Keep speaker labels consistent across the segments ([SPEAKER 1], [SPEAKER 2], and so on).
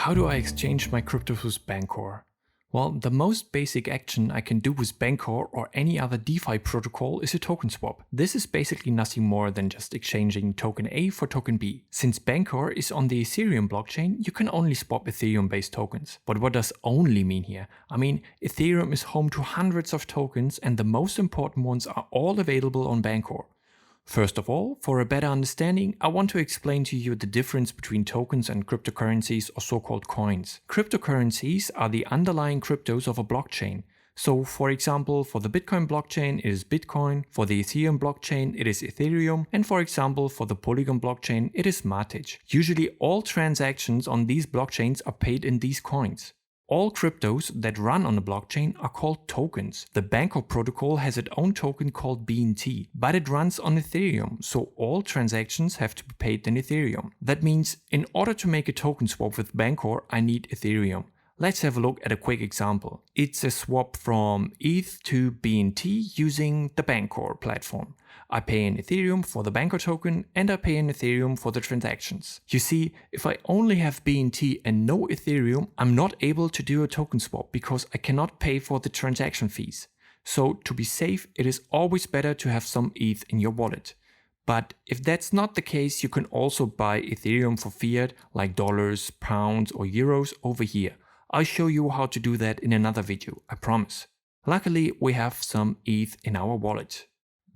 [SPEAKER 1] How do I exchange my cryptos with Bancor? Well, the most basic action I can do with Bancor or any other DeFi protocol is a token swap. This is basically nothing more than just exchanging token A for token B. Since Bancor is on the Ethereum blockchain, you can only swap Ethereum-based tokens. But what does only mean here? I mean, Ethereum is home to hundreds of tokens and the most important ones are all available on Bancor. First of all, for a better understanding, I want to explain to you the difference between tokens and cryptocurrencies or so-called coins. Cryptocurrencies are the underlying cryptos of a blockchain. So, for example, for the Bitcoin blockchain it is Bitcoin, for the Ethereum blockchain it is Ethereum, and for example for the Polygon blockchain it is Matic. Usually all transactions on these blockchains are paid in these coins. All cryptos that run on a blockchain are called tokens. The Bancor protocol has its own token called BNT, but it runs on Ethereum, so all transactions have to be paid in Ethereum. That means in order to make a token swap with Bancor, I need Ethereum. Let's have a look at a quick example. It's a swap from ETH to BNT using the Bancor platform. I pay in Ethereum for the Bancor token and I pay in Ethereum for the transactions. You see, if I only have BNT and no Ethereum, I'm not able to do a token swap because I cannot pay for the transaction fees. So to be safe, it is always better to have some ETH in your wallet. But if that's not the case, you can also buy Ethereum for fiat like dollars, pounds or euros over here. I'll show you how to do that in another video, I promise. Luckily, we have some ETH in our wallet.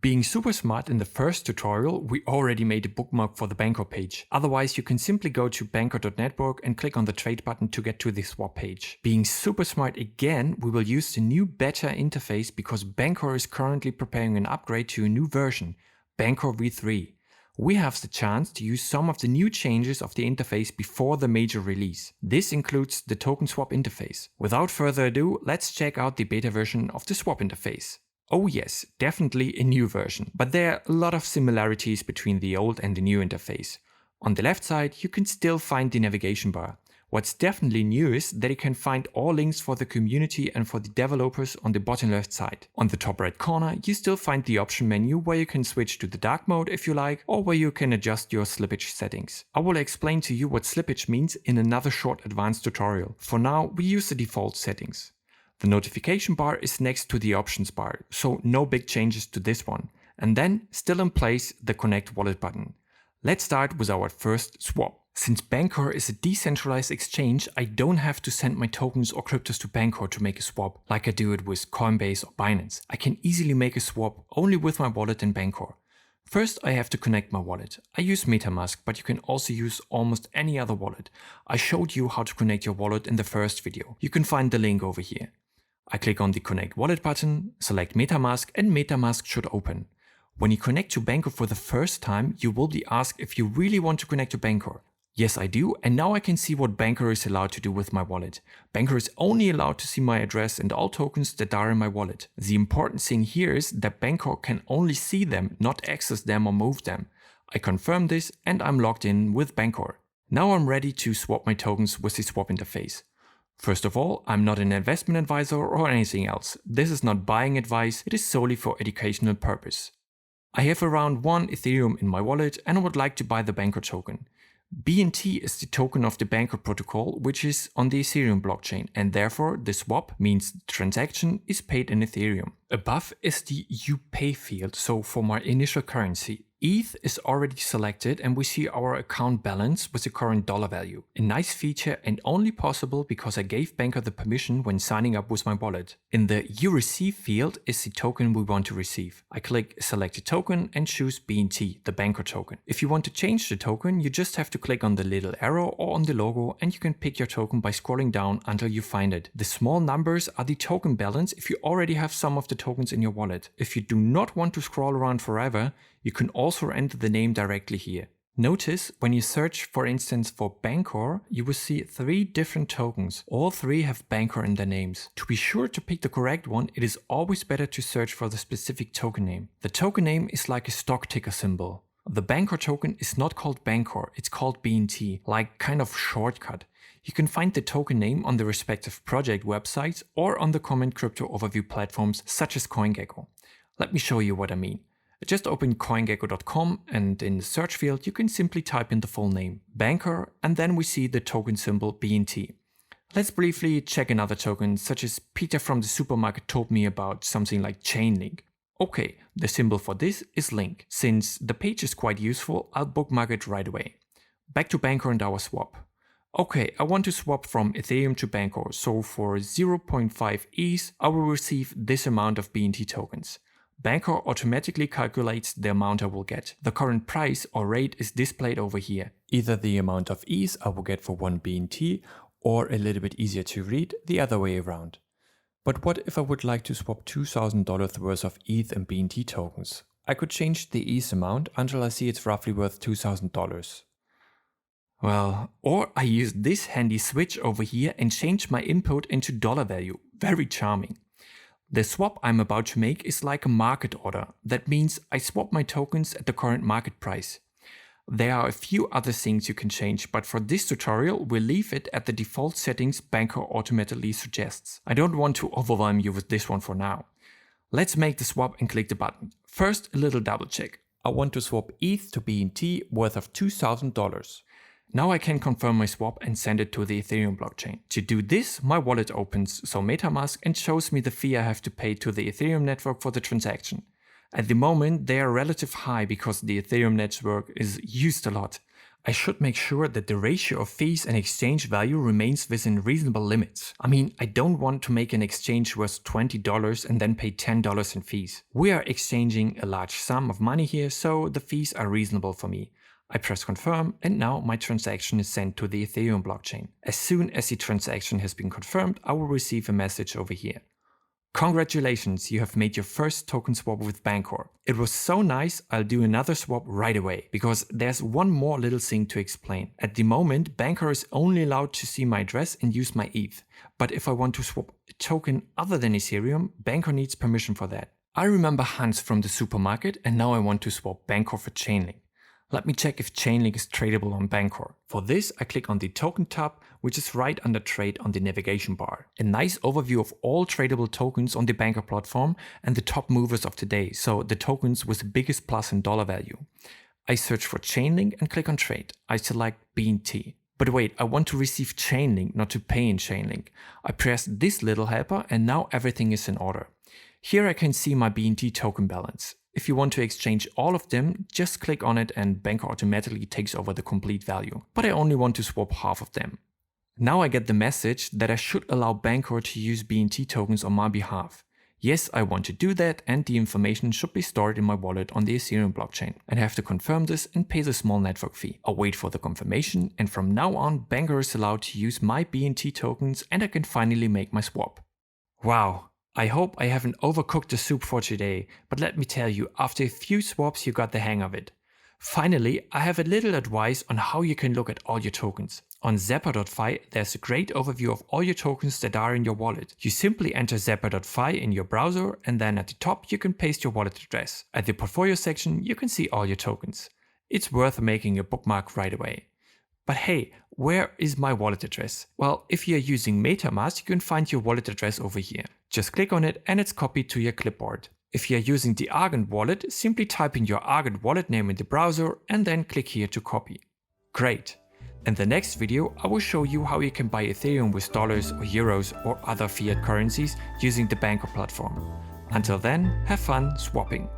[SPEAKER 1] Being super smart, in the first tutorial we already made a bookmark for the Bancor page. Otherwise you can simply go to bancor.network and click on the trade button to get to the swap page. Being super smart again, we will use the new beta interface because Bancor is currently preparing an upgrade to a new version, Bancor V3. We have the chance to use some of the new changes of the interface before the major release. This includes the token swap interface. Without further ado, let's check out the beta version of the swap interface. Oh yes, definitely a new version, but there are a lot of similarities between the old and the new interface. On the left side you can still find the navigation bar. What's definitely new is that you can find all links for the community and for the developers on the bottom left side. On the top right corner you still find the option menu where you can switch to the dark mode if you like, or where you can adjust your slippage settings. I will explain to you what slippage means in another short advanced tutorial. For now we use the default settings. The notification bar is next to the options bar, so no big changes to this one. And then, still in place, the connect wallet button. Let's start with our first swap. Since Bancor is a decentralized exchange, I don't have to send my tokens or cryptos to Bancor to make a swap, like I do it with Coinbase or Binance. I can easily make a swap only with my wallet in Bancor. First, I have to connect my wallet. I use Metamask, but you can also use almost any other wallet. I showed you how to connect your wallet in the first video. You can find the link over here. I click on the Connect Wallet button, select Metamask, and Metamask should open. When you connect to Bancor for the first time, you will be asked if you really want to connect to Bancor. Yes, I do, and now I can see what Bancor is allowed to do with my wallet. Bancor is only allowed to see my address and all tokens that are in my wallet. The important thing here is that Bancor can only see them, not access them or move them. I confirm this and I'm logged in with Bancor. Now I'm ready to swap my tokens with the swap interface. First of all, I'm not an investment advisor or anything else. This is not buying advice, it is solely for educational purpose. I have around 1 Ethereum in my wallet and I would like to buy the Bancor token. BNT is the token of the Bancor protocol, which is on the Ethereum blockchain, and therefore the swap means the transaction is paid in Ethereum. Above is the You Pay field, so for my initial currency. ETH is already selected and we see our account balance with the current dollar value. A nice feature and only possible because I gave Bancor the permission when signing up with my wallet. In the You Receive field is the token we want to receive. I click Select a token and choose BNT, the Bancor token. If you want to change the token, you just have to click on the little arrow or on the logo and you can pick your token by scrolling down until you find it. The small numbers are the token balance if you already have some of the tokens in your wallet. If you do not want to scroll around forever, you can also enter the name directly here. Notice when you search, for instance, for Bancor, you will see 3 different tokens. All 3 have Bancor in their names. To be sure to pick the correct one, it is always better to search for the specific token name. The token name is like a stock ticker symbol. The Bancor token is not called Bancor, it's called BNT, like kind of shortcut. You can find the token name on the respective project websites or on the common crypto overview platforms such as Coingecko. Let me show you what I mean. Just open Coingecko.com and in the search field you can simply type in the full name, Bancor, and then we see the token symbol BNT. Let's briefly check another token, such as Peter from the supermarket told me about something like Chainlink. Okay, the symbol for this is Link. Since the page is quite useful, I'll bookmark it right away. Back to Bancor and our swap. Okay, I want to swap from Ethereum to Bancor, so for 0.5 ETH, I will receive this amount of BNT tokens. Bancor automatically calculates the amount I will get. The current price or rate is displayed over here. Either the amount of ETH I will get for 1 BNT, or a little bit easier to read, the other way around. But what if I would like to swap $2,000 worth of ETH and BNT tokens? I could change the ETH amount until I see it's roughly worth $2,000. Well, or I use this handy switch over here and change my input into dollar value. Very charming. The swap I'm about to make is like a market order. That means I swap my tokens at the current market price. There are a few other things you can change, but for this tutorial we'll leave it at the default settings Bancor automatically suggests. I don't want to overwhelm you with this one for now. Let's make the swap and click the button. First, a little double check. I want to swap ETH to BNT worth of $2,000. Now I can confirm my swap and send it to the Ethereum blockchain. To do this, my wallet opens, so Metamask, and shows me the fee I have to pay to the Ethereum network for the transaction. At the moment, they are relatively high because the Ethereum network is used a lot. I should make sure that the ratio of fees and exchange value remains within reasonable limits. I mean, I don't want to make an exchange worth $20 and then pay $10 in fees. We are exchanging a large sum of money here, so the fees are reasonable for me. I press confirm and now my transaction is sent to the Ethereum blockchain. As soon as the transaction has been confirmed, I will receive a message over here. Congratulations, you have made your first token swap with Bancor. It was so nice, I'll do another swap right away, because there's one more little thing to explain. At the moment, Bancor is only allowed to see my address and use my ETH. But if I want to swap a token other than Ethereum, Bancor needs permission for that. I remember Hans from the supermarket and now I want to swap Bancor for Chainlink. Let me check if Chainlink is tradable on Bancor. For this, I click on the token tab, which is right under trade on the navigation bar. A nice overview of all tradable tokens on the Bancor platform and the top movers of today, so the tokens with the biggest plus in dollar value. I search for Chainlink and click on trade. I select BNT. But wait, I want to receive Chainlink, not to pay in Chainlink. I press this little helper and now everything is in order. Here I can see my BNT token balance. If you want to exchange all of them, just click on it and Bancor automatically takes over the complete value. But I only want to swap half of them. Now I get the message that I should allow Bancor to use BNT tokens on my behalf. Yes, I want to do that and the information should be stored in my wallet on the Ethereum blockchain. I have to confirm this and pay the small network fee. I'll wait for the confirmation and from now on Bancor is allowed to use my BNT tokens and I can finally make my swap. Wow. I hope I haven't overcooked the soup for today, but let me tell you, after a few swaps you got the hang of it. Finally, I have a little advice on how you can look at all your tokens. On zapper.fi, there's a great overview of all your tokens that are in your wallet. You simply enter zapper.fi in your browser and then at the top you can paste your wallet address. At the portfolio section you can see all your tokens. It's worth making a bookmark right away. But hey, where is my wallet address? Well, if you're using Metamask, you can find your wallet address over here. Just click on it and it's copied to your clipboard. If you're using the Argent wallet, simply type in your Argent wallet name in the browser and then click here to copy. Great! In the next video, I will show you how you can buy Ethereum with dollars or euros or other fiat currencies using the Bancor platform. Until then, have fun swapping!